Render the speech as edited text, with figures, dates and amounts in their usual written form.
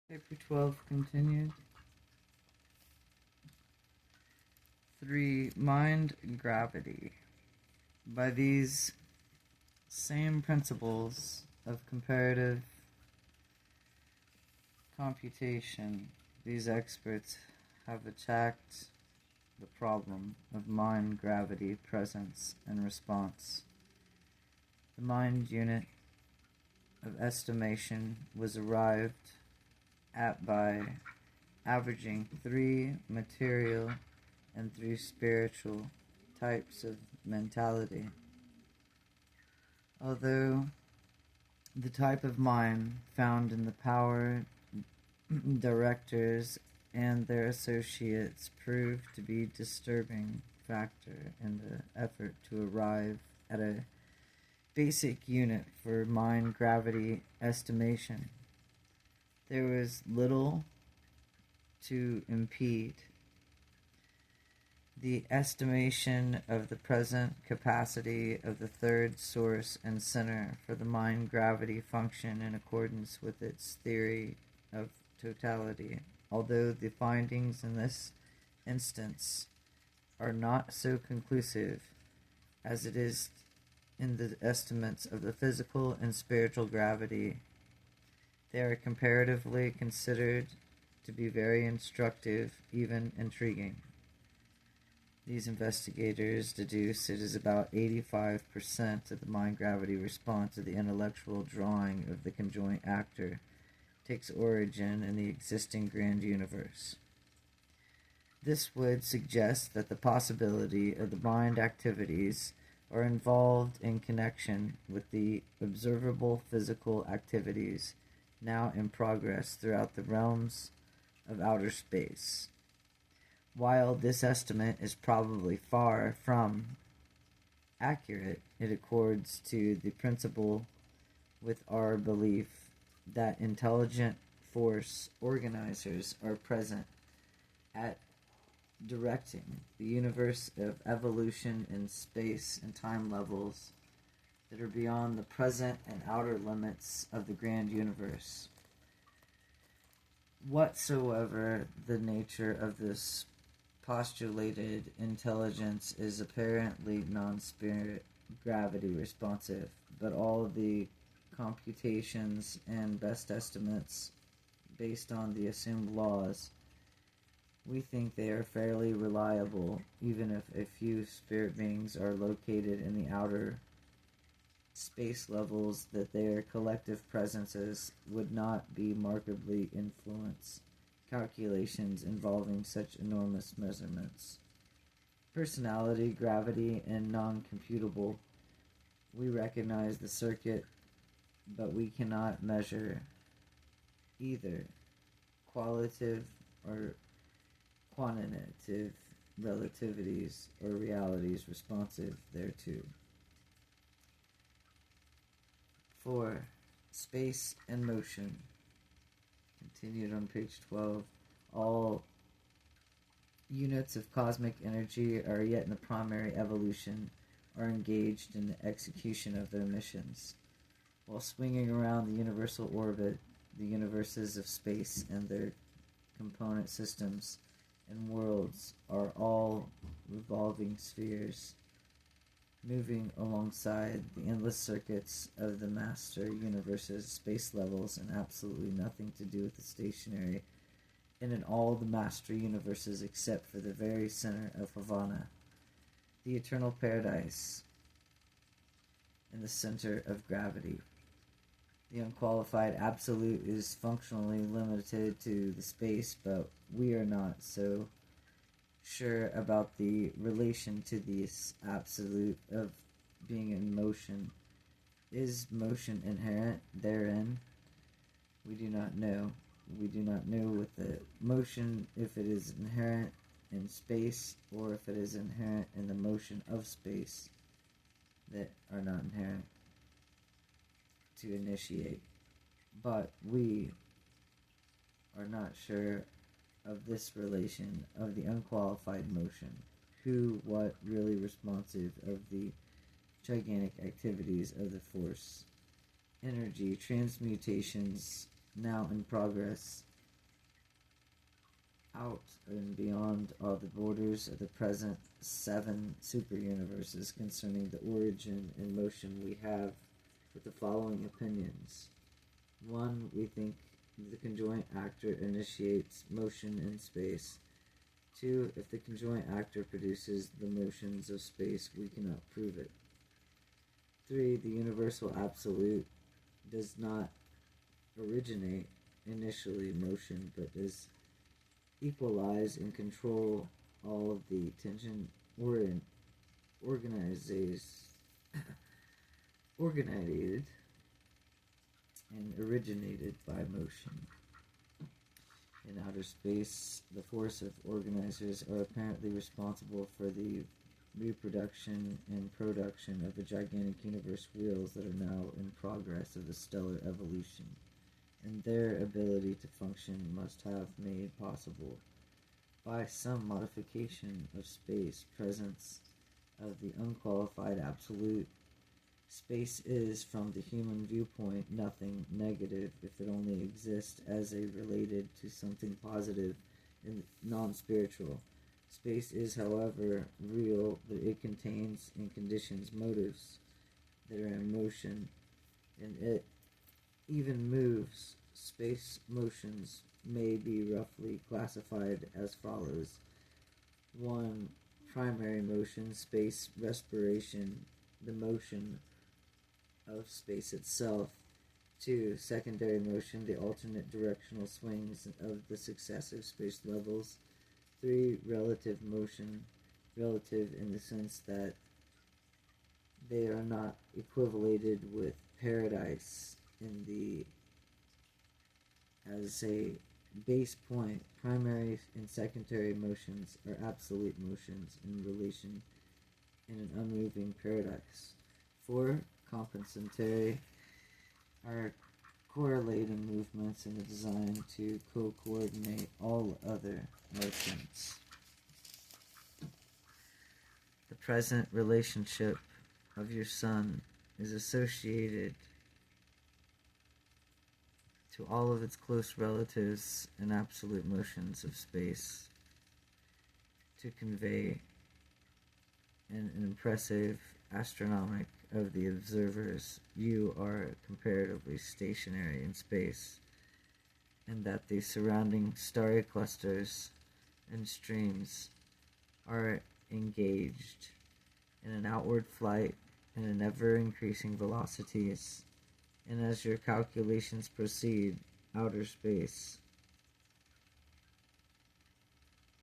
Paper 12 continued. 3. Mind gravity. By these same principles of comparative computation, these experts have attacked the problem of mind gravity presence and response. The mind unit of estimation was arrived at by averaging 3 material and 3 spiritual types of mentality. Although the type of mind found in the power directors and their associates proved to be a disturbing factor in the effort to arrive at a basic unit for mind gravity estimation, there was little to impede the estimation of the present capacity of the third source and center for the mind gravity function in accordance with its theory of totality, although the findings in this instance are not so conclusive as it is in the estimates of the physical and spiritual gravity. They are comparatively considered to be very instructive, even intriguing. These investigators deduce it is about 85% of the mind gravity response to the intellectual drawing of the conjoint actor takes origin in the existing grand universe. This would suggest that the possibility of the mind activities are involved in connection with the observable physical activities now in progress throughout the realms of outer space. While this estimate is probably far from accurate, it accords to the principle with our belief that intelligent force organizers are present at directing the universe of evolution in space and time levels that are beyond the present and outer limits of the grand universe. Whatsoever the nature of this postulated intelligence is apparently non-spirit gravity responsive, but all the computations and best estimates based on the assumed laws, we think they are fairly reliable, even if a few spirit beings are located in the outer space levels, that their collective presences would not be markedly influence calculations involving such enormous measurements. Personality, gravity, and non-computable. We recognize the circuit, but we cannot measure either qualitative or quantitative relativities or realities responsive thereto. 4. Space and motion. Continued on page 12. All units of cosmic energy are yet in the primary evolution, are engaged in the execution of their missions. While swinging around the universal orbit, the universes of space and their component systems and worlds are all revolving spheres, moving alongside the endless circuits of the master universe's space levels, and absolutely nothing to do with the stationary and in all the master universes except for the very center of Havana, the eternal paradise in the center of gravity. The unqualified absolute is functionally limited to the space, but we are not so sure about the relation to this absolute of being in motion. Is motion inherent therein? We do not know. We do not know with the motion if it is inherent in space or if it is inherent in the motion of space that are not inherent to initiate. But we are not sure of this relation of the unqualified motion. Who, what, really responsive of the gigantic activities of the force. Energy transmutations now in progress out and beyond all the borders of the present 7 super-universes concerning the origin and motion we have with the following opinions. 1. We think the conjoint actor initiates motion in space. 2. If the conjoint actor produces the motions of space, we cannot prove it. 3. The universal absolute does not originate initially motion, but does equalize and control all of the tension organized and originated by motion. In outer space, the force of organizers are apparently responsible for the reproduction and production of the gigantic universe wheels that are now in progress of the stellar evolution, and their ability to function must have made possible by some modification of space presence of the unqualified absolute. Space is, from the human viewpoint, nothing negative if it only exists as a related to something positive and non-spiritual. Space is, however, real, that it contains and conditions motives that are in motion, and it even moves. Space motions may be roughly classified as follows. 1. Primary motion, space respiration, the motion of space itself. 2. Secondary motion, the alternate directional swings of the successive space levels. 3. Relative motion, relative in the sense that they are not equivalated with paradise in the as a base point. Primary and secondary motions are absolute motions in relation in an unmoving paradise. 4. Compensatory are correlating movements in the design to co-coordinate all other motions. The present relationship of your sun is associated to all of its close relatives and absolute motions of space to convey an impressive astronomic of the observers. You are comparatively stationary in space, and that the surrounding starry clusters and streams are engaged in an outward flight in an ever-increasing velocities, and as your calculations proceed, outer space